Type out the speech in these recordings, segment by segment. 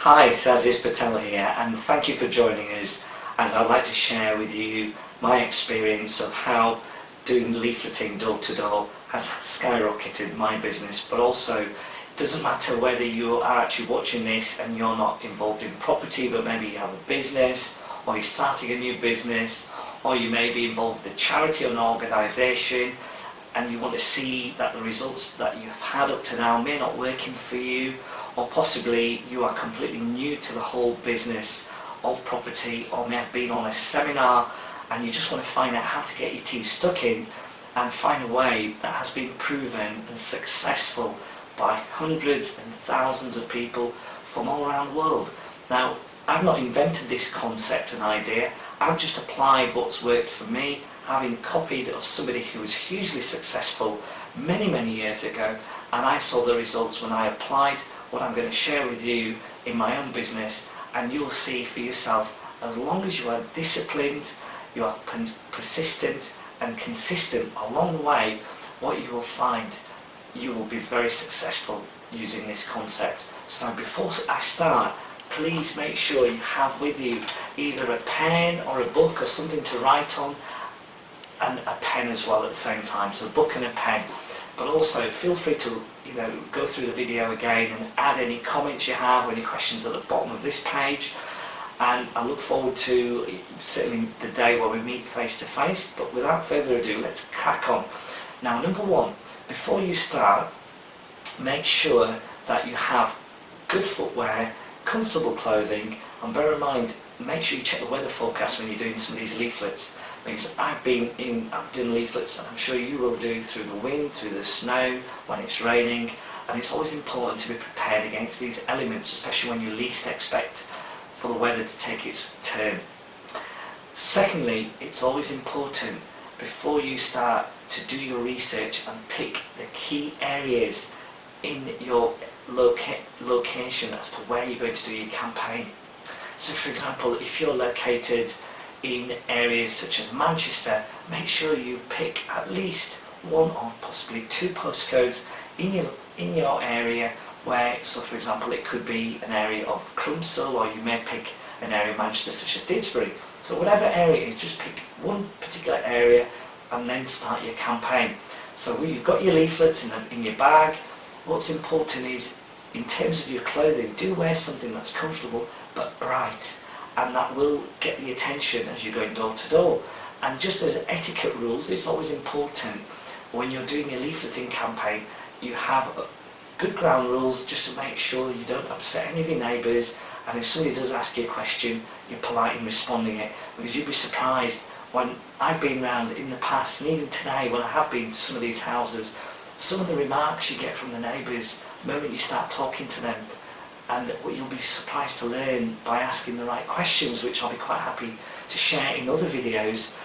Hi, it's Aziz Patel here, and thank you for joining us as I'd like to share with you my experience of how doing leafleting door to door has skyrocketed my business. But also, it doesn't matter whether you are actually watching this and you're not involved in property, but maybe you have a business, or you're starting a new business, or you may be involved with a charity or an organisation, and you want to see that the results that you've had up to now may not working for you, or possibly you are completely new to the whole business of property, or may have been on a seminar and you just want to find out how to get your teeth stuck in and find a way that has been proven and successful by hundreds and thousands of people from all around the world. Now, I've not invented this concept and idea, I've just applied what's worked for me, having copied of somebody who was hugely successful many years ago, and I saw the results when I applied what I'm going to share with you in my own business, and you'll see for yourself, as long as you are disciplined, you are persistent and consistent along the way, what you will find, you will be very successful using this concept. So before I start, please make sure you have with you either a pen or a book or something to write on, and a pen as well at the same time, so a book and a pen. But also feel free to go through the video again and add any comments you have or any questions at the bottom of this page, and I look forward to certainly the day where we meet face to face. But without further ado, let's crack on. Now, number one, before you start, make sure that you have good footwear, comfortable clothing, and bear in mind, make sure you check the weather forecast when you're doing some of these leaflets, because I've doing leaflets, and I'm sure you will do, through the wind, through the snow, when it's raining, and it's always important to be prepared against these elements, especially when you least expect for the weather to take its turn. Secondly, it's always important before you start to do your research and pick the key areas in your location as to where you're going to do your campaign. So for example, if you're located in areas such as Manchester, make sure you pick at least one or possibly two postcodes in your area where, so for example, it could be an area of Crumpsall, or you may pick an area of Manchester such as Didsbury. So whatever area it is, just pick one particular area and then start your campaign. So you've got your leaflets in your bag. What's important is, in terms of your clothing, do wear something that's comfortable but bright, and that will get the attention as you're going door to door. And just as etiquette rules, it's always important when you're doing a leafleting campaign, you have good ground rules just to make sure you don't upset any of your neighbours, and if somebody does ask you a question, you're polite in responding it, because you'd be surprised when I've been round in the past, and even today when I have been to some of these houses, some of the remarks you get from the neighbours the moment you start talking to them, and what you'll be surprised to learn by asking the right questions, which I'll be quite happy to share in other videos,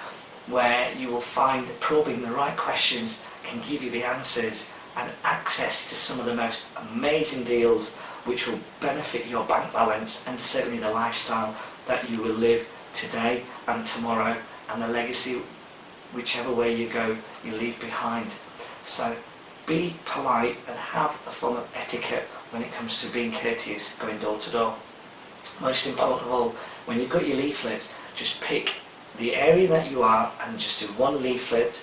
where you will find probing the right questions can give you the answers and access to some of the most amazing deals which will benefit your bank balance and certainly the lifestyle that you will live today and tomorrow, and the legacy, whichever way you go, you leave behind. So be polite and have a form of etiquette when it comes to being courteous going door to door. Most important of all, when you've got your leaflets, just pick the area that you are and just do one leaflet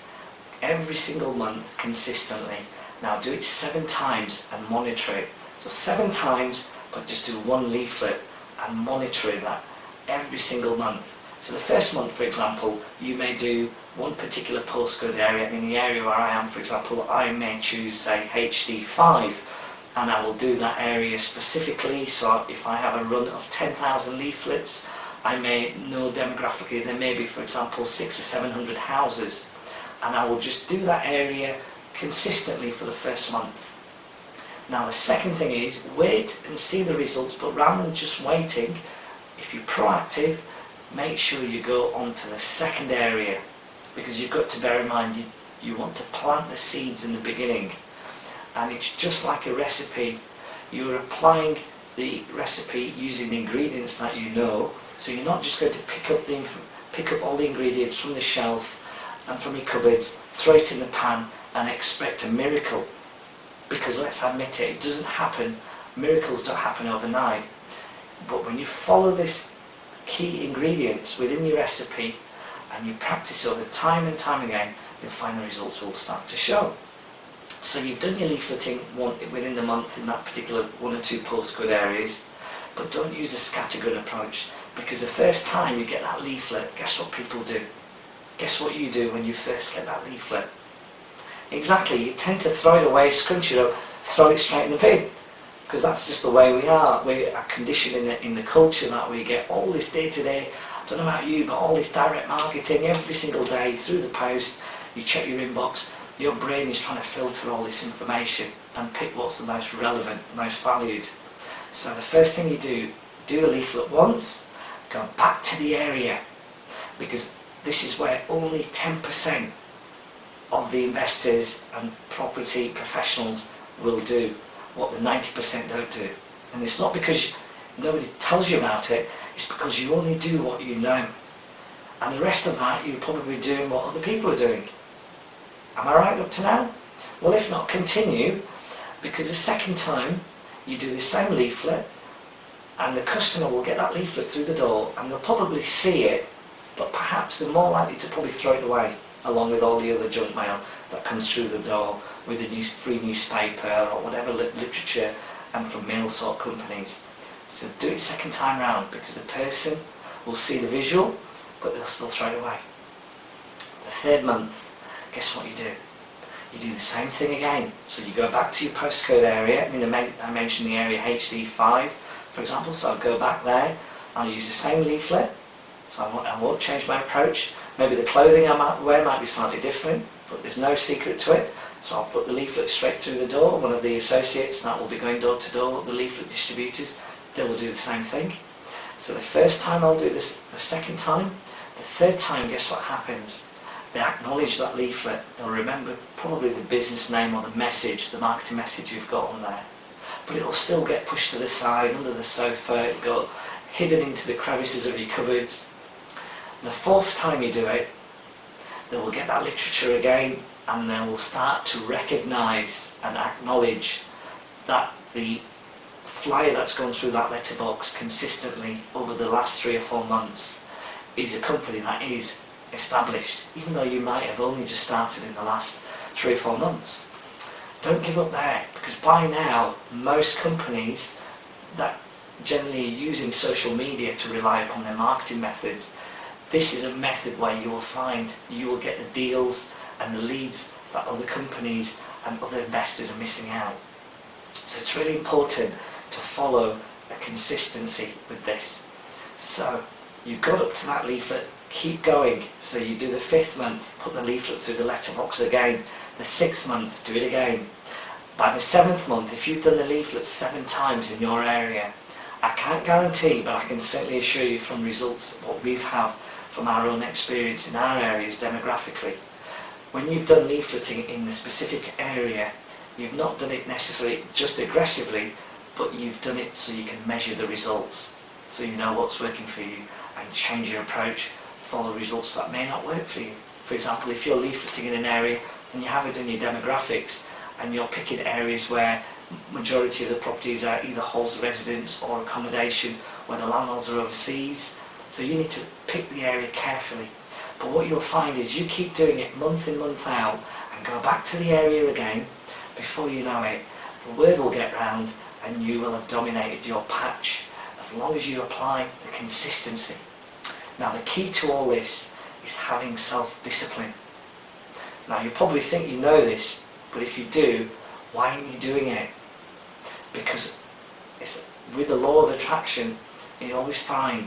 every single month consistently. Now do it 7 times and monitor it. So 7 times, but just do one leaflet and monitor that every single month. So the first month, for example, you may do one particular postcode area. In the area where I am, for example, I may choose, say, HD5, and I will do that area specifically. So if I have a run of 10,000 leaflets, I may know demographically there may be, for example, 600 or 700 houses, and I will just do that area consistently for the first month. Now the second thing is, wait and see the results, but rather than just waiting, if you're proactive, make sure you go on to the second area, because you've got to bear in mind you want to plant the seeds in the beginning, and it's just like a recipe. You're applying the recipe using the ingredients that you know, so you're not just going to pick up all the ingredients from the shelf and from your cupboards, throw it in the pan and expect a miracle, because let's admit it, it doesn't happen. Miracles don't happen overnight. But when you follow this key ingredients within your recipe and you practice over time and time again, you'll find the results will start to show. So you've done your leafleting within the month in that particular 1 or 2 postcode areas, but don't use a scattergun approach, because the first time you get that leaflet, guess what people do? Guess what you do when you first get that leaflet? Exactly, you tend to throw it away, scrunch it up, throw it straight in the bin, because that's just the way we are. We are conditioned in the culture that we get all this day-to-day, I don't know about you, but all this direct marketing every single day through the post. You check your inbox, your brain is trying to filter all this information and pick what's the most relevant, most valued. So the first thing you do a leaflet once, go back to the area, because this is where only 10% of the investors and property professionals will do what the 90% don't do. And it's not because nobody tells you about it, it's because you only do what you know. And the rest of that, you're probably doing what other people are doing. Am I right up to now? Well, if not, continue, because the second time you do the same leaflet, and the customer will get that leaflet through the door, and they'll probably see it, but perhaps they're more likely to probably throw it away, along with all the other junk mail that comes through the door with the free newspaper or whatever literature, and from mail sort companies. So do it second time round, because the person will see the visual, but they'll still throw it away. The third month, guess what you do? You do the same thing again. So you go back to your postcode area. I mentioned the area HD5, for example, so I'll go back there. I'll use the same leaflet, so I won't change my approach. Maybe the clothing I might wear might be slightly different, but there's no secret to it. So I'll put the leaflet straight through the door. One of the associates that will be going door to door, the leaflet distributors, they will do the same thing. So the first time I'll do this, the second time, the third time, guess what happens? They acknowledge that leaflet, they'll remember probably the business name or the message, the marketing message you've got on there. But it'll still get pushed to the side, under the sofa, it'll go hidden into the crevices of your cupboards. The fourth time you do it, they will get that literature again, and they will start to recognise and acknowledge that the flyer that's gone through that letterbox consistently over the last 3 or 4 months is a company that is established, even though you might have only just started in the last 3 or 4 months. Don't give up there, because by now most companies that generally are using social media to rely upon their marketing methods, this is a method where you will get the deals and the leads that other companies and other investors are missing out. So it's really important to follow a consistency with this. So you got up to that leaflet, keep going. So you do the 5th month, put the leaflet through the letterbox again. The 6th month, do it again. By the 7th month, if you've done the leaflet 7 times in your area, I can't guarantee, but I can certainly assure you from results what we've had from our own experience in our areas demographically, when you've done leafleting in the specific area, you've not done it necessarily just aggressively, but you've done it so you can measure the results, so you know what's working for you and change your approach for the results that may not work for you. For example, if you're leafleting in an area and you haven't done your demographics and you're picking areas where majority of the properties are either halls of residence or accommodation where the landlords are overseas, so you need to pick the area carefully. But what you'll find is you keep doing it month in, month out, and go back to the area again, before you know it, the word will get round and you will have dominated your patch, as long as you apply the consistency. Now the key to all this is having self-discipline. Now you probably think you know this, but if you do, why aren't you doing it? Because it's with the law of attraction, you always find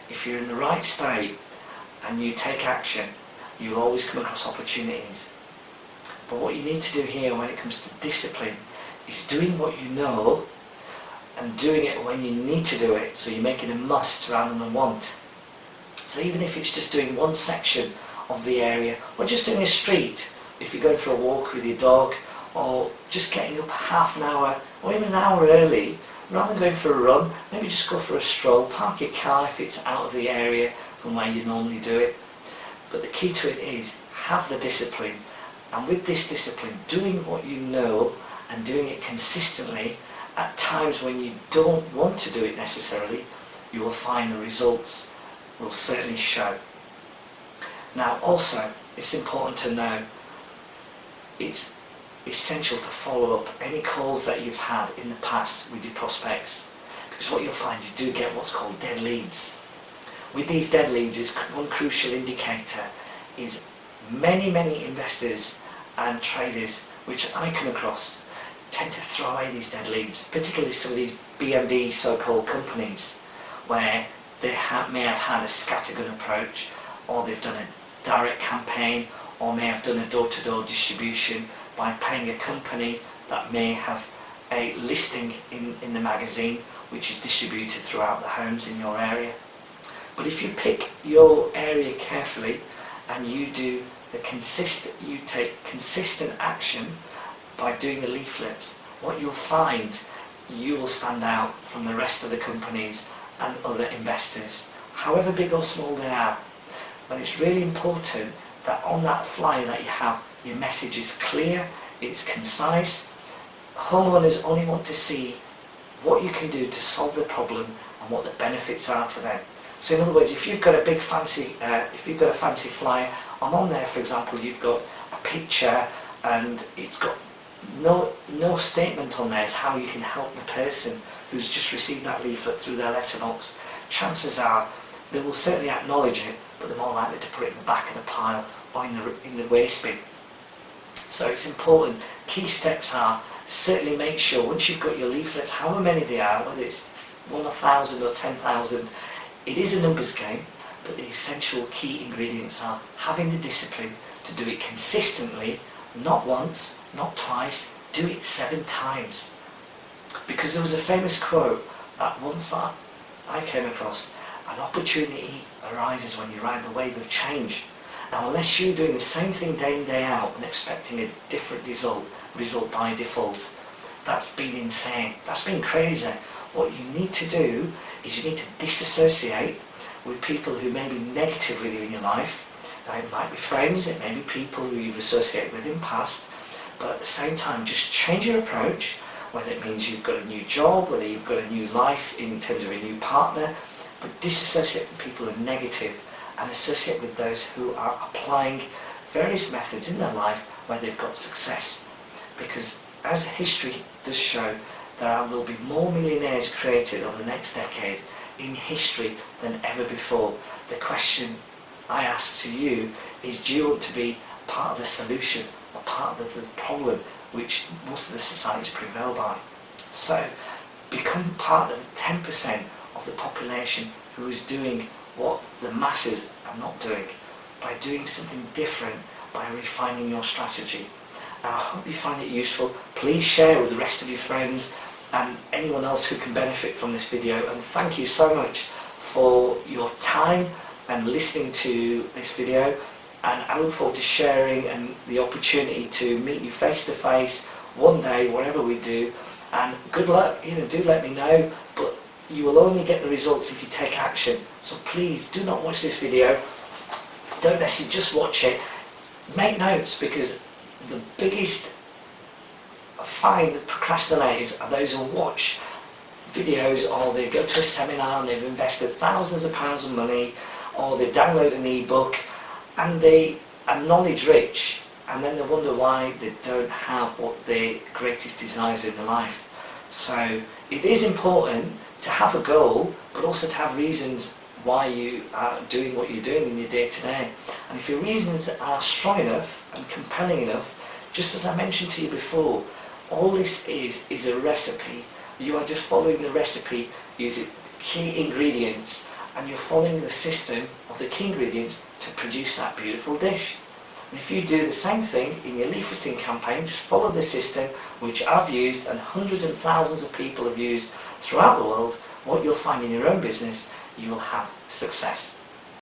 if you're in the right state and you take action, you'll always come across opportunities. But what you need to do here when it comes to discipline is doing what you know and doing it when you need to do it, so you're making a must rather than a want. So even if it's just doing one section of the area, or just doing a street, if you're going for a walk with your dog, or just getting up half an hour or even an hour early, rather than going for a run, maybe just go for a stroll, park your car if it's out of the area from where you normally do it. But the key to it is have the discipline, and with this discipline, doing what you know and doing it consistently at times when you don't want to do it necessarily, you will find the results will certainly show. Now also, it's important to know it's essential to follow up any calls that you've had in the past with your prospects, because what you'll find, you do get what's called dead leads. With these dead leads, is one crucial indicator is many investors and traders which I come across tend to throw away these dead leads, particularly some of these BMV so-called companies where they may have had a scattergun approach, or they've done a direct campaign, or may have done a door-to-door distribution by paying a company that may have a listing in the magazine which is distributed throughout the homes in your area. But if you pick your area carefully and you take consistent action by doing the leaflets, what you'll find, you will stand out from the rest of the companies and other investors, however big or small they are. But it's really important that on that flyer that you have, your message is clear, it's concise. Homeowners only want to see what you can do to solve the problem and what the benefits are to them. So in other words, if you've got a big fancy, flyer, and on there, for example, you've got a picture and it's got no statement on there as how you can help the person who's just received that leaflet through their letterbox, chances are they will certainly acknowledge it, but they're more likely to put it in the back of the pile or in the waste bin. So it's important. Key steps are, certainly make sure once you've got your leaflets, however many they are, whether it's 1,000 or 10,000, it is a numbers game, but the essential key ingredients are having the discipline to do it consistently, not once, not twice, do it 7 times. Because there was a famous quote that once I came across, an opportunity arises when you ride the wave of change. Now unless you're doing the same thing day in, day out and expecting a different result by default, that's been insane, that's been crazy. What you need to do is you need to disassociate with people who may be negative with you in your life. Now it might be friends, it may be people who you've associated with in the past, but at the same time just change your approach, whether it means you've got a new job, whether you've got a new life in terms of a new partner, but disassociate from people who are negative and associate with those who are applying various methods in their life where they've got success. Because as history does show, there will be more millionaires created over the next decade in history than ever before. The question I ask to you is, do you want to be part of the solution or part of the problem which most of the societies prevail by? So become part of the 10% of the population who is doing what the masses are not doing, by doing something different, by refining your strategy. Now, I hope you find it useful. Please share with the rest of your friends and anyone else who can benefit from this video, and thank you so much for your time and listening to this video, and I look forward to sharing and the opportunity to meet you face to face one day, whatever we do. And good luck, do let me know, but you will only get the results if you take action. So please do not watch this video, don't necessarily just watch it, make notes, because the biggest find procrastinators are those who watch videos, or they go to a seminar and they've invested thousands of pounds of money, or they've downloaded an ebook and they are knowledge rich, and then they wonder why they don't have what their greatest desires in their life. So it is important to have a goal, but also to have reasons why you are doing what you're doing in your day-to-day. And if your reasons are strong enough and compelling enough, just as I mentioned to you before, all this is a recipe. You are just following the recipe using key ingredients, and you're following the system of the key ingredients to produce that beautiful dish. And if you do the same thing in your leafleting campaign, just follow the system which I've used and hundreds and thousands of people have used throughout the world, what you'll find in your own business, you will have success.